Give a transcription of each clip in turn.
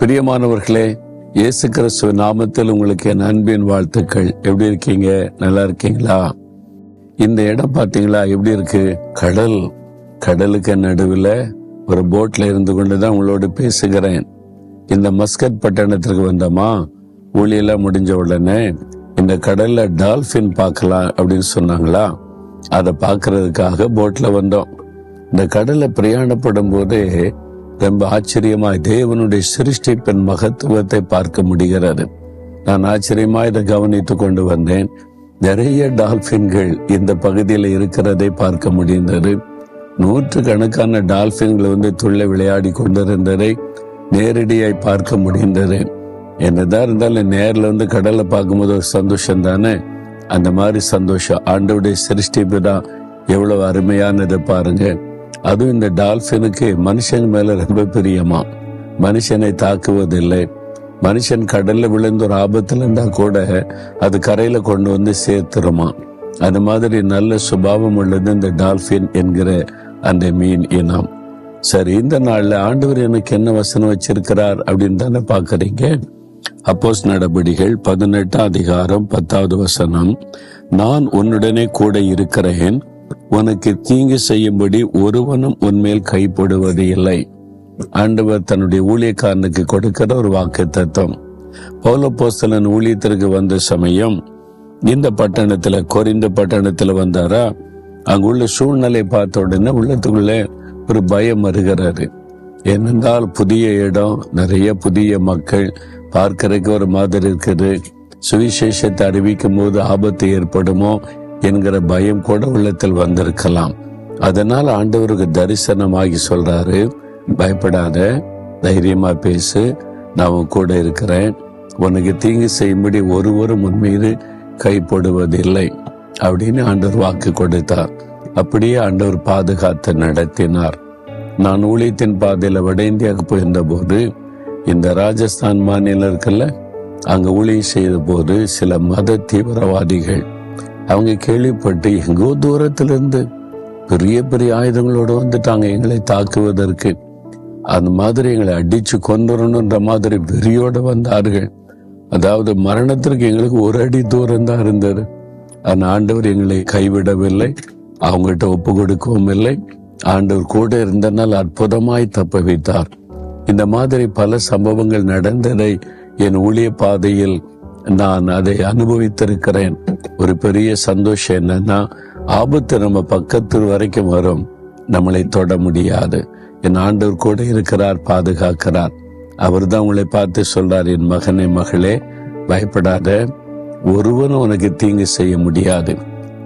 பிரியமானவர்களே, இயேசு கிறிஸ்துவின் நாமத்தில் உங்களுக்கு என் அன்பின் வாழ்த்துக்கள். எப்படி இருக்கீங்க? நல்லா இருக்கீங்களா? இந்த இடம் பார்த்தீங்களா எப்படி இருக்கு? கடலுக்கு நடுவில் ஒரு போட்ல இருந்து கொண்டுதான் உங்களோடு பேசுகிறேன். இந்த மஸ்கட் பட்டணத்திற்கு வந்தோமா, ஊழியெல்லாம் முடிஞ்ச உடனே இந்த கடல்ல டால்பின் பார்க்கலாம் அப்படின்னு சொன்னாங்களா, அதை பார்க்கறதுக்காக போட்ல வந்தோம். இந்த கடல்ல பிரயாணப்படும் போதே ரொம்ப ஆச்சரியமாய் தேவனுடைய சிருஷ்டிப்பின் மகத்துவத்தை பார்க்க முடிகிறது. நான் ஆச்சரியமா இதை கவனித்து கொண்டு வந்தேன். நிறைய டால்பின்கள் இந்த பகுதியில் இருக்கிறதை பார்க்க முடிந்தது. 100கணக்கான டால்பின்கள் துள்ள விளையாடி கொண்டிருந்ததை நேரடியாய் பார்க்க முடிந்தது. என்னதான் இருந்தாலும் நேரில் கடலை பார்க்கும்போது ஒரு சந்தோஷம் தானே. அந்த மாதிரி சந்தோஷம் ஆண்டவருடைய சிருஷ்டிப்பு தான் எவ்வளவு அருமையானதை பாருங்க. அதுவும் இந்த டால்பினுக்கு மனுஷன் மேல ரொம்ப பிரியமா, மனுஷனை தாக்குவதில்லை. மனுஷன் கடல்ல விழுந்து ஒரு ஆபத்துல இருந்தா கூட அது கரையில கொண்டு சேர்த்துருமா. அது மாதிரி நல்ல சுபாவம் உள்ளது இந்த டால்பின் என்கிற அந்த மீன் இனம். சரி, இந்த நாள்ல ஆண்டவர் எனக்கு என்ன வசனம் வச்சிருக்கிறார் அப்படின்னு தானே பாக்குறீங்க. அப்போஸ்தலர் நடபடிகள் 18ஆம் அதிகாரம் 10வது வசனம், நான் உன்னுடனே கூட இருக்கிறேன், உனக்கு தீங்கு செய்யும்படி ஒருவனும் உன்மேல் கைப்படுவது இல்லை. ஆண்டவர் தன்னுடைய ஊழியக்காரனுக்கு கொடுக்கிற ஒரு வாக்கு தத்துவம். பவுல் அப்போஸ்தலன் ஊழியத்திற்கு வந்த சமயம் இந்த பட்டணத்துல, கொரிந்து பட்டணத்துல வந்தாரா. அங்குள்ள சூழ்நிலை பார்த்த உடனே உள்ளத்துக்குள்ளே ஒரு பயம் வருகிறாரு. ஏனென்றால் புதிய இடம், நிறைய புதிய மக்கள், பார்க்கறதுக்கு ஒரு மாதிரி இருக்குது. சுவிசேஷத்தை அறிவிக்கும் போது ஆபத்து ஏற்படுமோ என்கிற பயம் கூட உள்ளத்தில் வந்திருக்கலாம். அதனால் ஆண்டவருக்கு தரிசனமாகி சொல்றாரு, பயப்படாத, தைரியமா பேசு, நான் உன் கூட இருக்கிறேன், உனக்கு தீங்கு செய்யும்படி ஒருவரும் உன் மீது கைப்படுவதில்லை அப்படின்னு ஆண்டவர் வாக்கு கொடுத்தார். அப்படியே ஆண்டவர் பாதுகாத்து நடத்தினார். நான் ஊழியத்தின் பாதையில வட இந்தியாவுக்கு போயிருந்த போது இந்த ராஜஸ்தான் மாநிலம் இருக்குல்ல, அங்க ஊழியம் செய்த போது சில மத தீவிரவாதிகள் அவங்க கேள்விப்பட்டு எங்கோ தூரத்திலிருந்து பெரிய பெரிய ஆயுதங்களோட வந்துட்டாங்க எங்களை தாக்குவதற்கு. அந்த மாதிரி எங்களை அடிச்சு கொண்டுறணுன்ற மாதிரி வெறியோட வந்தார்கள். அதாவது மரணத்திற்கு எங்களுக்கு ஒரு அடி தூரம் தான் இருந்தது. அந்த ஆண்டவர் எங்களை கைவிடவில்லை, அவங்ககிட்ட ஒப்பு கொடுக்கவும் இல்லை. ஆண்டவர் கூட இருந்தனால் அற்புதமாய் தப்ப வைத்தார். இந்த மாதிரி பல சம்பவங்கள் நடந்ததை என் ஊழிய பாதையில் நான் அதை அனுபவித்திருக்கிறேன். ஒரு பெரிய சந்தோஷம் என்னன்னா, ஆபத்து நம்ம பக்கத்து வரைக்கும் வரும், நம்மளை தொட முடியாது. என் ஆண்டவர் கூட இருக்கிறார், பாதுகாக்கிறார். அவர் தான் உங்களை பார்த்து சொல்றார், என் மகனே மகளே, பயப்படாத, ஒருவனும் உனக்கு தீங்கு செய்ய முடியாது.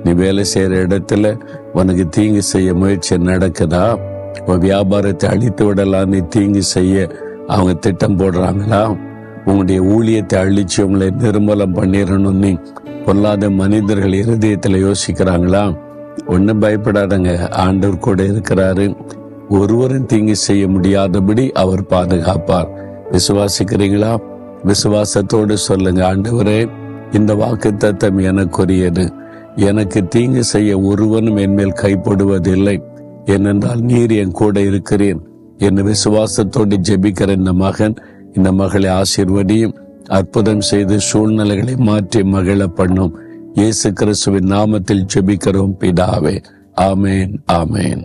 நீ வேலை செய்யற இடத்துல உனக்கு தீங்கு செய்ய முயற்சி நடக்குதா, உன் வியாபாரத்தை அழித்து விடலாம், நீ தீங்கு செய்ய அவங்க திட்டம் போடுறாங்களா, உங்களுடைய ஊழியத்தை அழிச்சு உங்களை நிர்மூலம் பண்ணிடணும் நீ பொல்லாத மனிதர்கள் இருதயத்துல யோசிக்கிறாங்களா, ஒன்னும் பயப்படாதங்க, ஆண்டவர் கூட இருக்கிறாரு, ஒருவரும் தீங்கு செய்ய முடியாதபடி அவர் பாதுகாப்பார். விசுவாசிக்கிறீங்களா? விசுவாசத்தோடு சொல்லுங்க, ஆண்டவரே, இந்த வாக்கு தத்தம் எனக்குரியது, எனக்கு தீங்கு செய்ய ஒருவனும் என்மேல் கைப்படுவதில்லை, ஏனென்றால் நீர் என் கூட இருக்கிறேன். என் விசுவாசத்தோடு ஜெபிக்கிற இந்த மகன், இந்த மகளை ஆசீர்வதியும், அற்புதம் செய்து சூழ்நிலைகளை மாற்றி மகிழ பண்ணும். இயேசு கிறிஸ்துவின் நாமத்தில் ஜெபிக்கிறோம் பிதாவே. ஆமேன், ஆமேன்.